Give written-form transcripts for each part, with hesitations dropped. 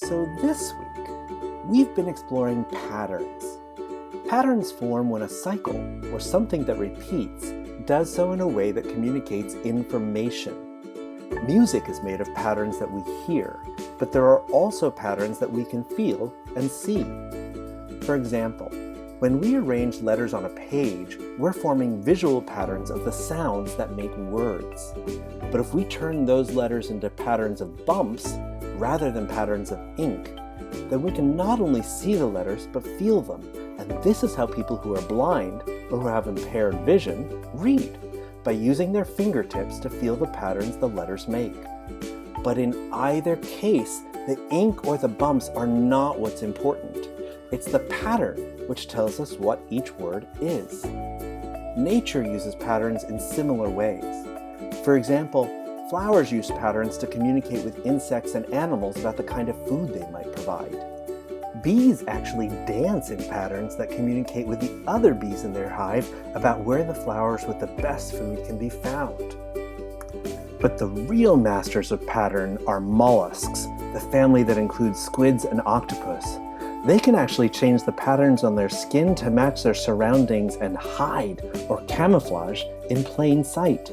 So this week, we've been exploring patterns. Patterns form when a cycle, or something that repeats, does so in a way that communicates information. Music is made of patterns that we hear, but there are also patterns that we can feel and see. For example, when we arrange letters on a page, we're forming visual patterns of the sounds that make words. But if we turn those letters into patterns of bumps, rather than patterns of ink, then we can not only see the letters, but feel them. And this is how people who are blind, or who have impaired vision, read, by using their fingertips to feel the patterns the letters make. But in either case, the ink or the bumps are not what's important. It's the pattern which tells us what each word is. Nature uses patterns in similar ways. For example, flowers use patterns to communicate with insects and animals about the kind of food they might provide. Bees actually dance in patterns that communicate with the other bees in their hive about where the flowers with the best food can be found. But the real masters of pattern are mollusks, the family that includes squids and octopus. They can actually change the patterns on their skin to match their surroundings and hide or camouflage in plain sight.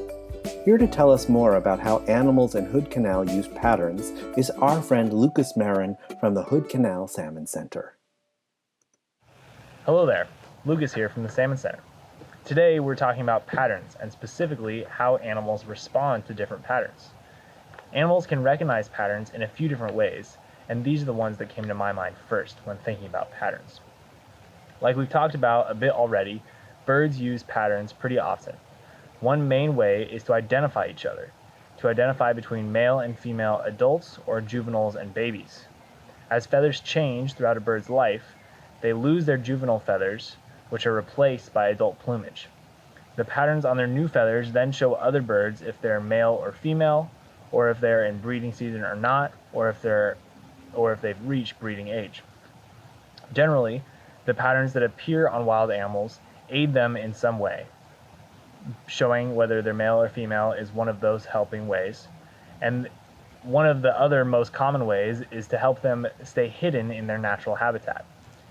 Here to tell us more about how animals in Hood Canal use patterns is our friend Lucas Marin from the Hood Canal Salmon Center. Hello there, Lucas here from the Salmon Center. Today we're talking about patterns and specifically how animals respond to different patterns. Animals can recognize patterns in a few different ways, and these are the ones that came to my mind first when thinking about patterns. Like we've talked about a bit already, birds use patterns pretty often. One main way is to identify each other, to identify between male and female adults or juveniles and babies. As feathers change throughout a bird's life, they lose their juvenile feathers, which are replaced by adult plumage. The patterns on their new feathers then show other birds if they're male or female, or if they're in breeding season or not, or if they've reached breeding age. Generally, the patterns that appear on wild animals aid them in some way. Showing whether they're male or female is one of those helping ways. And one of the other most common ways is to help them stay hidden in their natural habitat.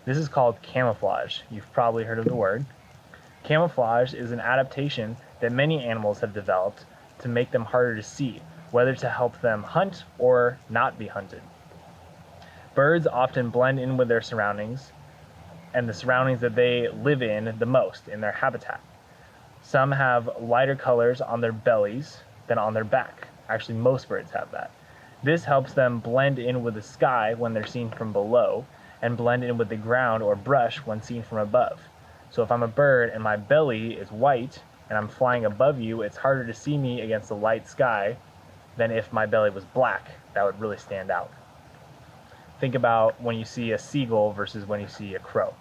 This is called camouflage. You've probably heard of the word. Camouflage is an adaptation that many animals have developed to make them harder to see, whether to help them hunt or not be hunted. Birds often blend in with their surroundings and the surroundings that they live in the most in their habitat. Some have lighter colors on their bellies than on their back. Actually, most birds have that. This helps them blend in with the sky when they're seen from below, and blend in with the ground or brush when seen from above. So if I'm a bird and my belly is white and I'm flying above you, it's harder to see me against the light sky than if my belly was black. That would really stand out. Think about when you see a seagull versus when you see a crow.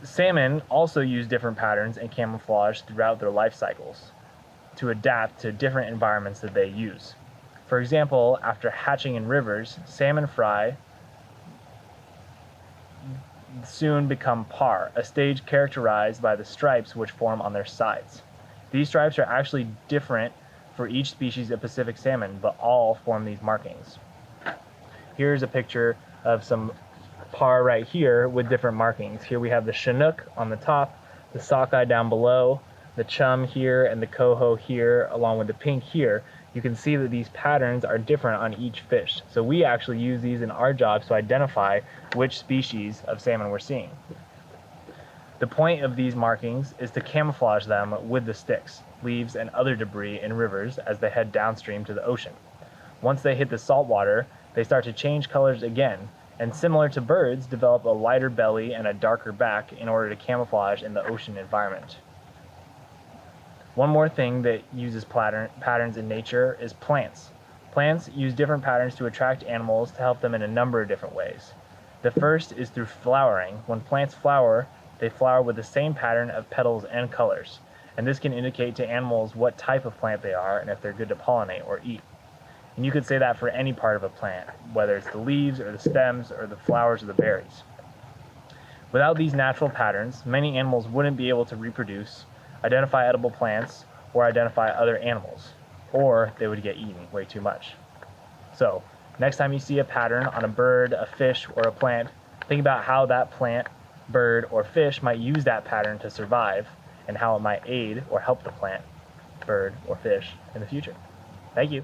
Salmon also use different patterns and camouflage throughout their life cycles to adapt to different environments that they use. For example, after hatching in rivers, salmon fry soon become parr, a stage characterized by the stripes which form on their sides. These stripes are actually different for each species of Pacific salmon, but all form these markings. Here's a picture of some parr right here with different markings. Here we have the chinook on the top, the sockeye down below, the chum here, and the coho here, along with the pink here. You can see that these patterns are different on each fish. So we actually use these in our jobs to identify which species of salmon we're seeing. The point of these markings is to camouflage them with the sticks, leaves, and other debris in rivers as they head downstream to the ocean. Once they hit the salt water, they start to change colors again, and similar to birds, develop a lighter belly and a darker back in order to camouflage in the ocean environment. One more thing that uses patterns in nature is plants. Plants use different patterns to attract animals to help them in a number of different ways. The first is through flowering. When plants flower, they flower with the same pattern of petals and colors, and this can indicate to animals what type of plant they are and if they're good to pollinate or eat. And you could say that for any part of a plant, whether it's the leaves or the stems or the flowers or the berries. Without these natural patterns, many animals wouldn't be able to reproduce, identify edible plants, or identify other animals, or they would get eaten way too much. So, Next time you see a pattern on a bird, a fish, or a plant, think about how that plant, bird, or fish might use that pattern to survive and how it might aid or help the plant, bird, or fish in the future. Thank you.